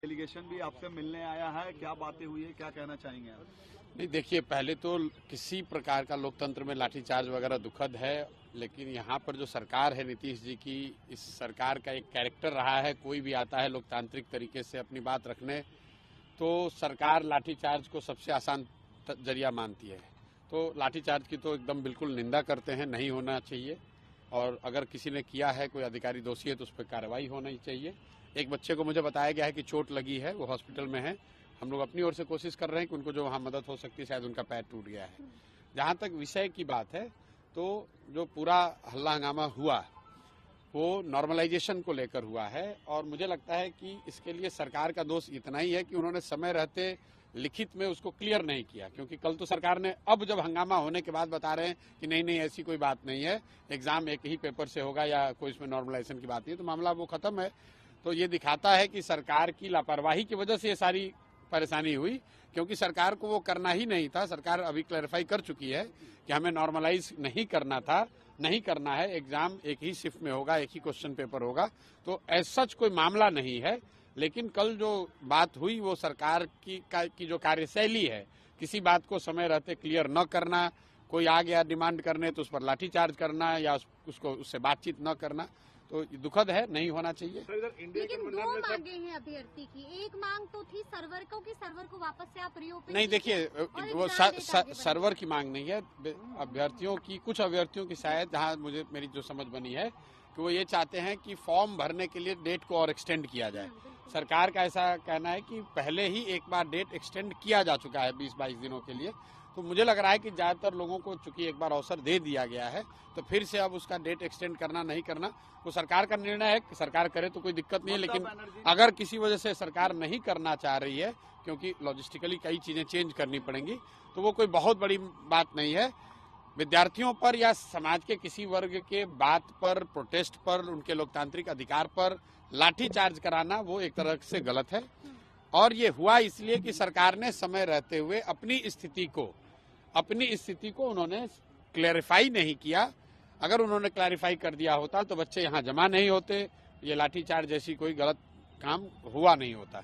Delegation भी आपसे मिलने आया है, क्या बातें हुई है, क्या कहना चाहेंगे आप? नहीं, देखिए, पहले तो किसी प्रकार का लोकतंत्र में लाठीचार्ज वगैरह दुखद है, लेकिन यहाँ पर जो सरकार है नीतीश जी की, इस सरकार का एक कैरेक्टर रहा है, कोई भी आता है लोकतांत्रिक तरीके से अपनी बात रखने, तो सरकार लाठीचार्ज को सबसे आसान जरिया मानती है। तो लाठीचार्ज की तो एकदम बिल्कुल निंदा करते हैं, नहीं होना चाहिए, और अगर किसी ने किया है, कोई अधिकारी दोषी है, तो उस पर कार्रवाई होनी चाहिए। एक बच्चे को मुझे बताया गया है कि चोट लगी है, वो हॉस्पिटल में है। हम लोग अपनी ओर से कोशिश कर रहे हैं कि उनको जो वहाँ मदद हो सकती है, शायद उनका पैर टूट गया है। जहाँ तक विषय की बात है, तो जो पूरा हल्ला हंगामा हुआ वो नॉर्मलाइजेशन को लेकर हुआ है, और मुझे लगता है कि इसके लिए सरकार का दोष इतना ही है कि उन्होंने समय रहते लिखित में उसको क्लियर नहीं किया। क्योंकि कल तो सरकार ने, अब जब हंगामा होने के बाद बता रहे हैं कि नहीं ऐसी कोई बात नहीं है, एग्जाम एक ही पेपर से होगा या कोई इसमें नॉर्मलाइजेशन की बात नहीं है, तो मामला वो खत्म है। तो ये दिखाता है कि सरकार की लापरवाही की वजह से ये सारी परेशानी हुई, क्योंकि सरकार को वो करना ही नहीं था। सरकार अभी क्लैरिफाई कर चुकी है कि हमें नॉर्मलाइज नहीं करना था, नहीं करना है, एग्जाम एक ही शिफ्ट में होगा, एक ही क्वेश्चन पेपर होगा, तो ऐसा सच कोई मामला नहीं है। लेकिन कल जो बात हुई वो सरकार की जो कार्यशैली है, किसी बात को समय रहते क्लियर न करना, कोई आ गया डिमांड करने तो उस पर लाठीचार्ज करना या उससे बातचीत न करना, तो दुखद है, नहीं होना चाहिए। लेकिन दो मांगे हैं अभ्यर्थी की, एक मांग तो थी सर्वर को वापस से आप रिओपन नहीं, देखिए, वो सर्वर की मांग नहीं है, अभ्यर्थियों की, कुछ अभ्यर्थियों की शायद, जहाँ मुझे मेरी जो समझ बनी है कि वो ये चाहते हैं कि फॉर्म भरने के लिए डेट को और एक्सटेंड किया जाए। सरकार का ऐसा कहना है कि पहले ही एक बार डेट एक्सटेंड किया जा चुका है 20-22 दिनों के लिए। तो मुझे लग रहा है कि ज्यादातर लोगों को चूंकि एक बार अवसर दे दिया गया है, तो फिर से अब उसका डेट एक्सटेंड करना नहीं करना वो सरकार का निर्णय है। सरकार करे तो कोई दिक्कत नहीं है, लेकिन अगर किसी वजह से सरकार नहीं करना चाह रही है, क्योंकि लॉजिस्टिकली कई चीजें चेंज करनी पड़ेंगी, तो वो कोई बहुत बड़ी बात नहीं है। विद्यार्थियों पर या समाज के किसी वर्ग के बात पर, प्रोटेस्ट पर, उनके लोकतांत्रिक अधिकार पर लाठीचार्ज कराना वो एक तरह से गलत है। और ये हुआ इसलिए कि सरकार ने समय रहते हुए अपनी स्थिति को उन्होंने क्लैरिफाई नहीं किया। अगर उन्होंने क्लैरिफाई कर दिया होता तो बच्चे यहाँ जमा नहीं होते, ये लाठीचार्ज जैसी कोई गलत काम हुआ नहीं होता।